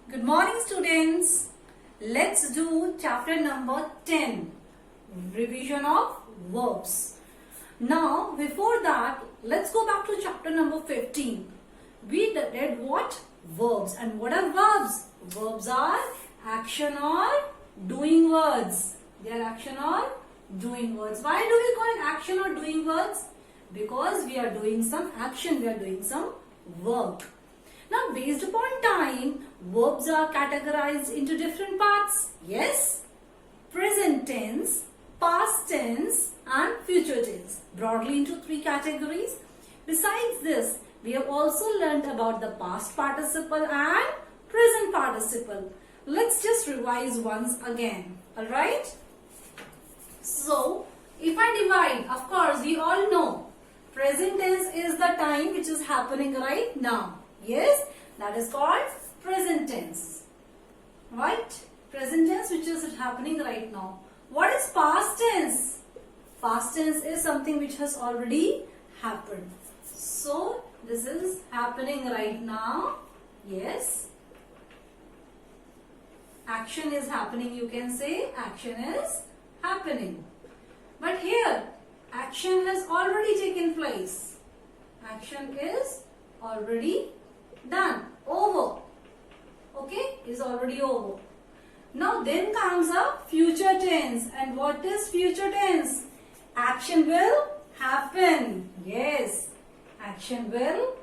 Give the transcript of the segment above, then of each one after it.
Good morning, students. Let's do chapter number 10, revision of verbs. Now, before that, let's go back to chapter number 15. We did what? Verbs. And what are verbs? Verbs are action or doing words. They are action or doing words. Why do we call it action or doing words? Because we are doing some action, we are doing some work. Now, based upon time, verbs are categorized into different parts. Yes, present tense, past tense and future tense. Broadly into three categories. Besides this, we have also learnt about the past participle and present participle. Let's just revise once again. Alright? So, if I divide, of course, we all know present tense is the time which is happening right now. Yes, that is called present tense. Right? Present tense which is happening right now. What is past tense? Past tense is something which has already happened. So, this is happening right now. Yes. Action is happening, you can say. Action is happening. But here, action has already taken place. Action is already done, over. Okay, is already over. Now then comes a future tense. And what is future tense? Action will happen. Yes, action will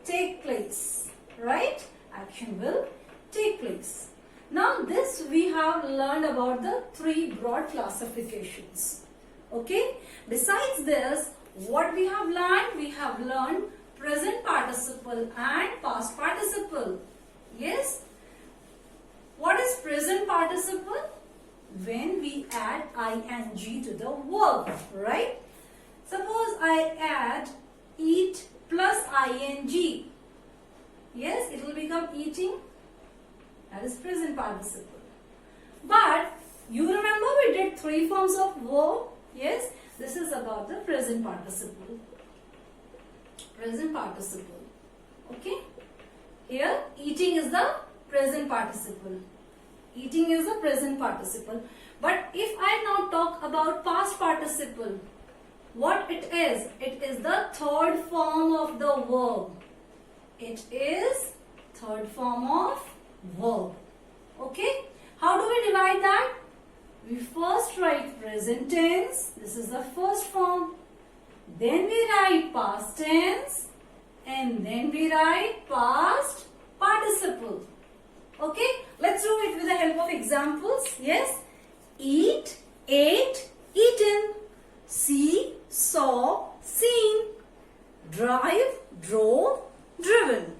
take place. Right? Action will take place. Now this we have learned about the three broad classifications. Okay. Besides this, what we have learned? We have learned present participle and past participle. Yes. What is present participle? When we add ing to the verb, right? Suppose I add eat plus ing. Yes, it will become eating. That is present participle. But you remember we did three forms of verb. Yes, this is about the present participle. Present participle. Okay. Here, eating is the present participle. Eating is the present participle. But if I now talk about past participle, what it is? It is the third form of the verb. It is third form of verb. Okay. How do we divide that? We first write present tense. This is the first form. Then we write past tense. And then we write past participle. Okay. Let's do it with the help of examples. Yes. Eat, ate, eaten. See, saw, seen. Drive, drove, driven.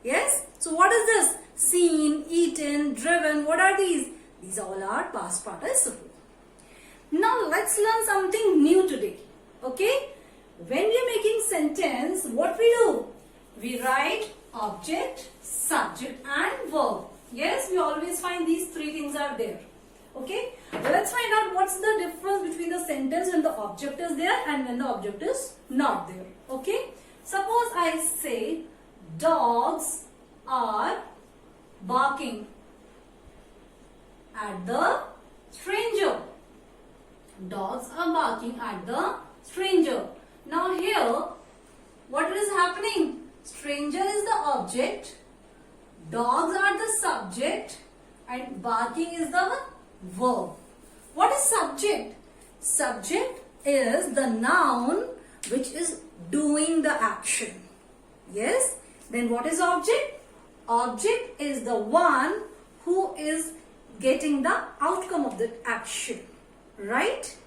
Yes. So what is this? Seen, eaten, driven. What are these? These all are past participle. Now let's learn something new today. Okay? When we are making sentence, what we do? We write object, subject and verb. Yes, we always find these three things are there. Okay? Let's find out what's the difference between the sentence when the object is there and when the object is not there. Okay? Suppose I say dogs are barking at the stranger. Dogs are barking at the stranger. Now here, what is happening? Stranger is the object, dogs are the subject and barking is the verb. What is subject? Subject is the noun which is doing the action. Yes? Then what is object? Object is the one who is getting the outcome of the action. Right?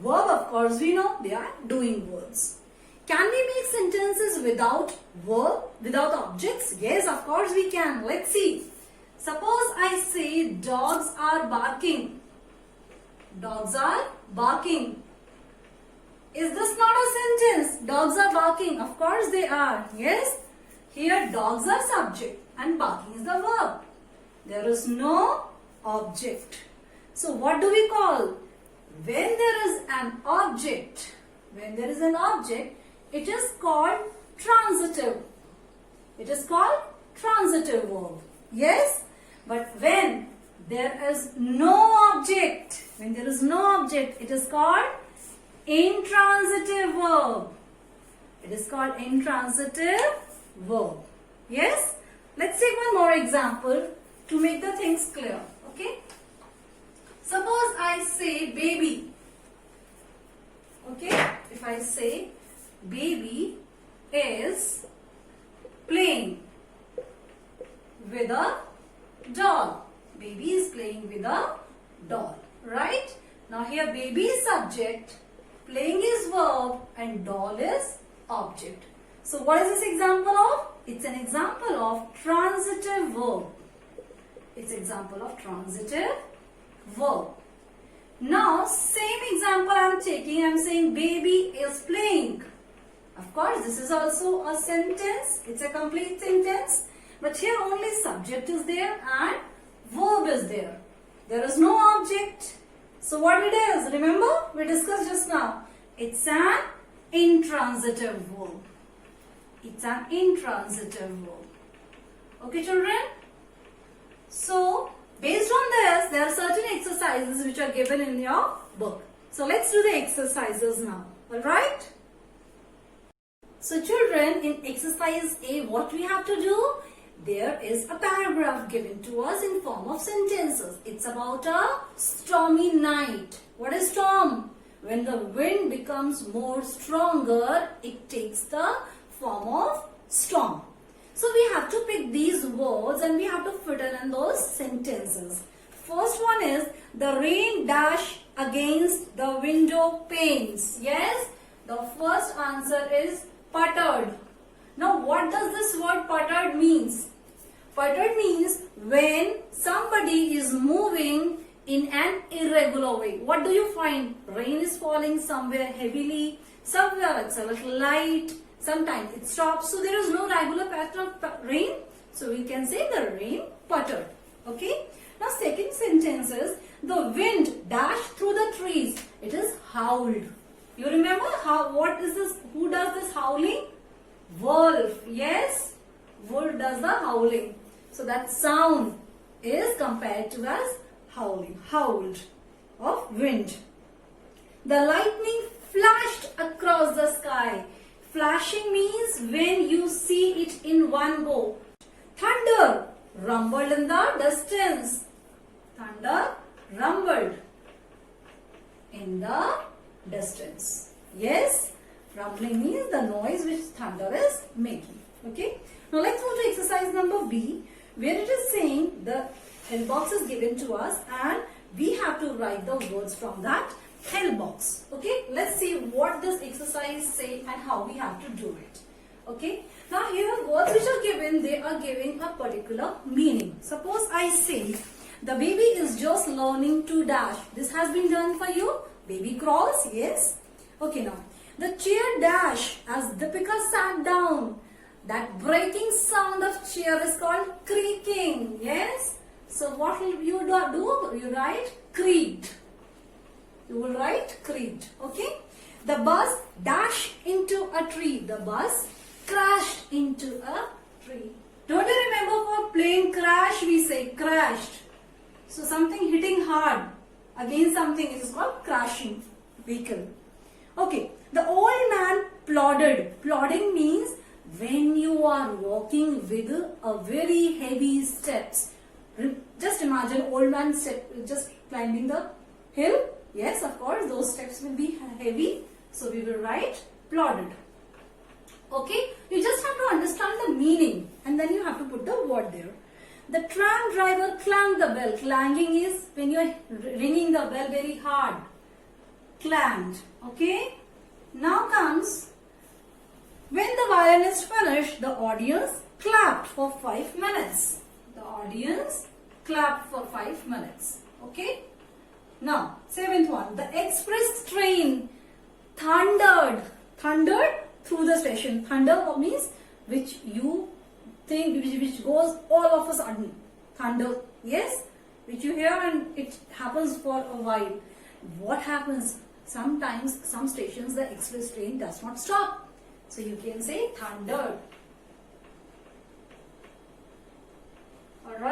Verb, of course, we know they are doing words. Can we make sentences without verb, without objects? Yes, of course we can. Let's see. Suppose I say dogs are barking. Dogs are barking. Is this not a sentence? Dogs are barking. Of course they are. Yes? Here dogs are subject and barking is the verb. There is no object. So what do we call? When there is an object, it is called transitive. It is called transitive verb. Yes? But when there is no object, it is called intransitive verb. It is called intransitive verb. Yes? Let's take one more example to make the things clear. Okay? Suppose I say baby. Okay? If I say baby is playing with a doll. Baby is playing with a doll. Right? Now here baby is subject, playing is verb and doll is object. So what is this example of? It's an example of transitive verb. It's example of transitive verb. Now same example I am taking. I am saying baby is playing. Of course this is also a sentence. It's a complete sentence. But here only subject is there and verb is there. There is no object. So what it is? Remember we discussed just now. It's an intransitive verb. It's an intransitive verb. Okay children? So based on this, there are certain exercises which are given in your book. So let's do the exercises now. Alright? So children, in exercise A, what we have to do? There is a paragraph given to us in form of sentences. It's about a stormy night. What is storm? When the wind becomes more stronger, it takes the form of storm. So we have to pick these words and we have to fit in those sentences. First one is the rain dash against the window panes. Yes, the first answer is puttered. Now what does this word puttered means? Puttered means when somebody is moving in an irregular way. What do you find? Rain is falling somewhere heavily, somewhere it's a little light, sometimes it stops. So there is no regular pattern of rain. So we can say the rain puttered. Okay. Now second sentence is the wind dashed through the trees. It is howled. You remember what is this? Who does this howling? Wolf. Yes. Wolf does the howling. So that sound is compared to as howling. Howled of wind. The lightning flashed across the sky. Flashing means when you see it in one go. Thunder rumbled in the distance. Thunder rumbled in the distance. Yes, rumbling means the noise which thunder is making. Okay. Now let's move to exercise number B, where it is saying the hell box is given to us and we have to write the words from that hell box. Okay. Let's see what this exercise say and how we have to do it. Okay. Now here words which are given, they are giving a particular meaning. Suppose I say the baby is just learning to dash. This has been done for you. Baby crawls. Yes. Okay. Now the chair dash as Deepika sat down. That breaking sound of chair is called creaking. Yes. So what will you do? You write creaked. You will write creaked. Okay. The bus dashed into a tree. The bus crashed into a tree. Don't you remember for plane crash we say crashed. So something hitting hard against something is called crashing vehicle. Okay. The old man plodded. Plodding means when you are walking with a very heavy steps. Just imagine old man just climbing the hill. Yes, of course, those steps will be heavy. So we will write plodded. Okay, you just have to understand the meaning and then you have to put the word there. The tram driver clanged the bell. Clanging is when you are ringing the bell very hard. Clanged. Okay. Now comes when the violinist finished, the audience clapped for 5 minutes. The audience clapped for 5 minutes. Okay. Now, seventh one. The express train thundered. Thundered through the station. Thunder means which you think, which goes all of a sudden. Thunder. Yes. Which you hear and it happens for a while. What happens? Sometimes, some stations, the express train does not stop. So you can say thundered. Alright.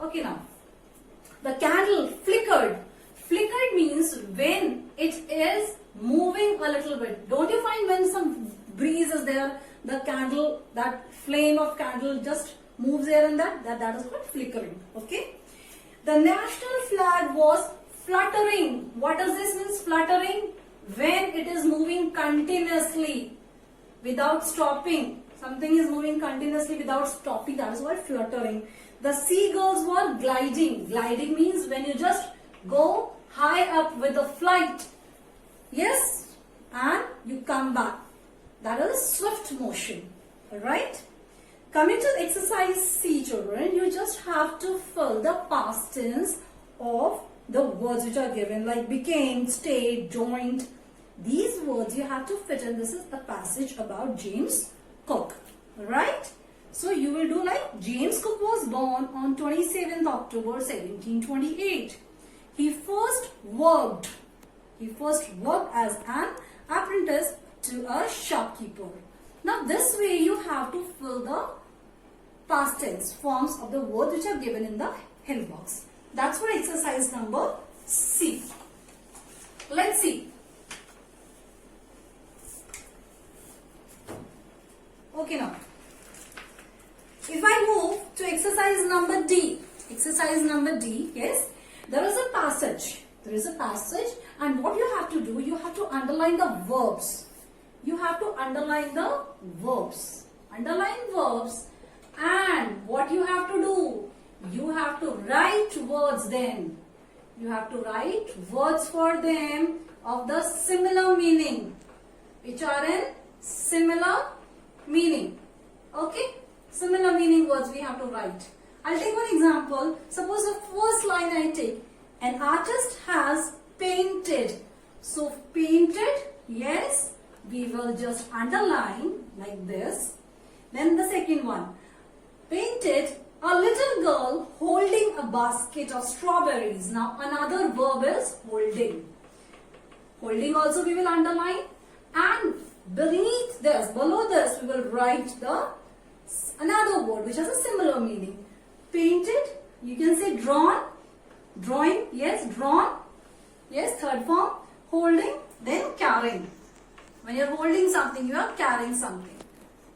Okay, now the candle flickered. Flickered means when it is moving a little bit. Don't you find when some breeze is there, the candle, that flame of candle just moves here and there? That is called flickering. Okay. The national flag was fluttering. What does this mean, fluttering? When it is moving continuously without stopping. Something is moving continuously without stopping. That is called fluttering. The seagulls were gliding. Gliding means when you just go high up with a flight. Yes. And you come back. That is swift motion. Alright. Coming to exercise C, children, you just have to fill the past tense of the words which are given, like became, stayed, joined. These words you have to fit in. This is a passage about James Cook. Alright? So you will do like James Cook was born on 27th October 1728. He first worked as an apprentice to a shopkeeper. Now this way you have to fill the past tense forms of the words which are given in the help box. That's for exercise number C. Let's see. Okay, now if I move to exercise number D, yes, there is a passage. And what you have to do, you have to underline the verbs. Underline verbs. And what you have to do, you have to write words then. You have to write words for them of the similar meaning, which are in similar meaning. Okay? Similar meaning words we have to write. I'll take one example. Suppose the first line I take, an artist has painted. So painted, yes, we will just underline like this. Then the second one, painted a little girl holding a basket of strawberries. Now another verb is holding. Holding also we will underline, and beneath this, below this, we will write another word which has a similar meaning. Painted, you can say drawn, drawing, yes, drawn, yes, third form, holding, then carrying. When you are holding something, you are carrying something.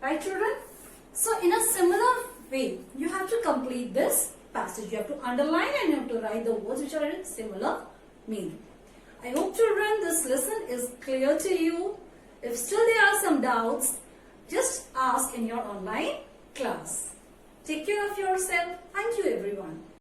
Right, children? So in a similar way, you have to complete this passage. You have to underline and you have to write the words which are in similar meaning. I hope, children, this lesson is clear to you. If still there are some doubts, just ask in your online class. Take care of yourself.